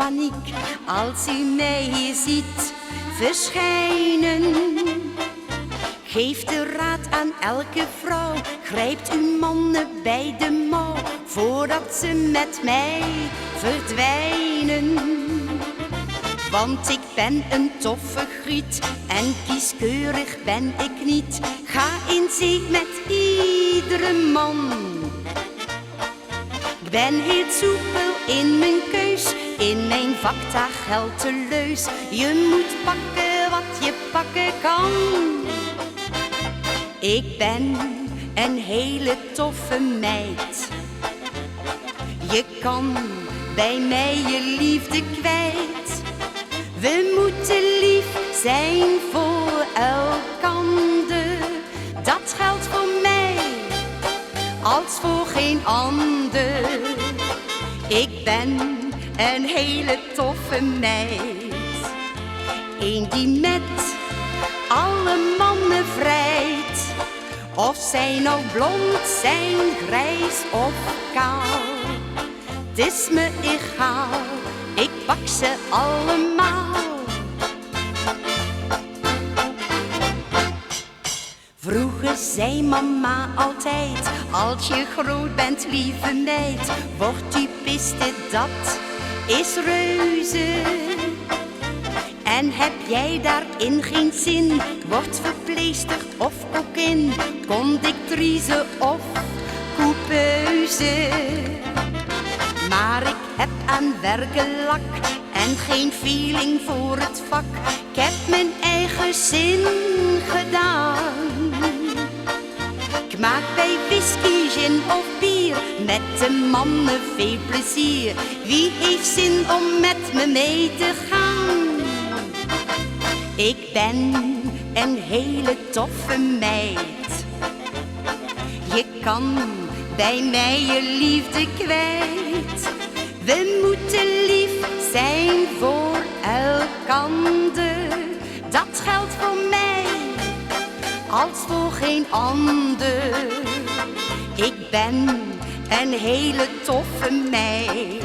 paniek als u mij ziet verschijnen. Geeft de raad aan elke vrouw, grijpt uw mannen bij de mouw, voordat ze met mij verdwijnen. Want ik ben een toffe griet en kieskeurig ben ik niet. Ga in zee met iedere man. Ik ben heel soepel in mijn keus, in mijn vak daar geldt de leus. Je moet pakken wat je pakken kan. Ik ben een hele toffe meid. Je kan bij mij je liefde kwijt. We moeten lief zijn voor elkander. Dat geldt voor mij als voor geen ander. Ik ben een hele toffe meid. Eén die met alle mannen vrijt. Of zij nou blond zijn, grijs of kaal. Het is me egaal, ik pak ze allemaal. Vroeger zei mama altijd, als je groot bent, lieve meid, wordt u piste, dat is reuze. En heb jij daarin geen zin, wordt verpleesterd of kokin, conductrice of coupeuse. Maar ik heb aan werken lak en geen feeling voor het vak. Ik heb mijn eigen zin gedaan. Ik maak bij whisky, gin of bier met de mannen veel plezier. Wie heeft zin om met me mee te gaan? Ik ben een hele toffe meid. Je kan bij mij je liefde kwijt. We moeten lief zijn voor elkander. Dat geldt voor mij als voor geen ander. Ik ben een hele toffe meid.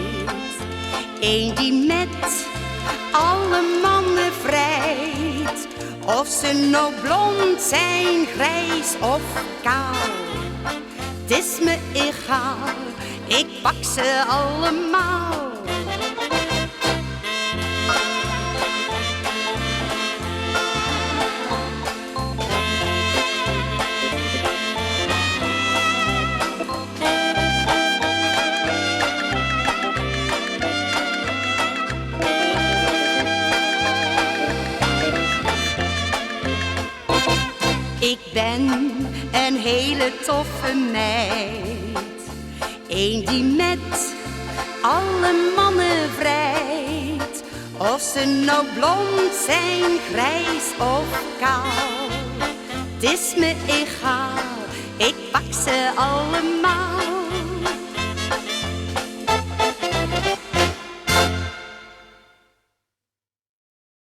Eén die met alle mannen vrijt. Of ze nou blond zijn, grijs of kaal. Het is me egaal, ik pak ze allemaal. Ik ben een hele toffe meid. Eén die met alle mannen vrijt. Of ze nou blond zijn, grijs of kaal. Het is me egaal, ik pak ze allemaal.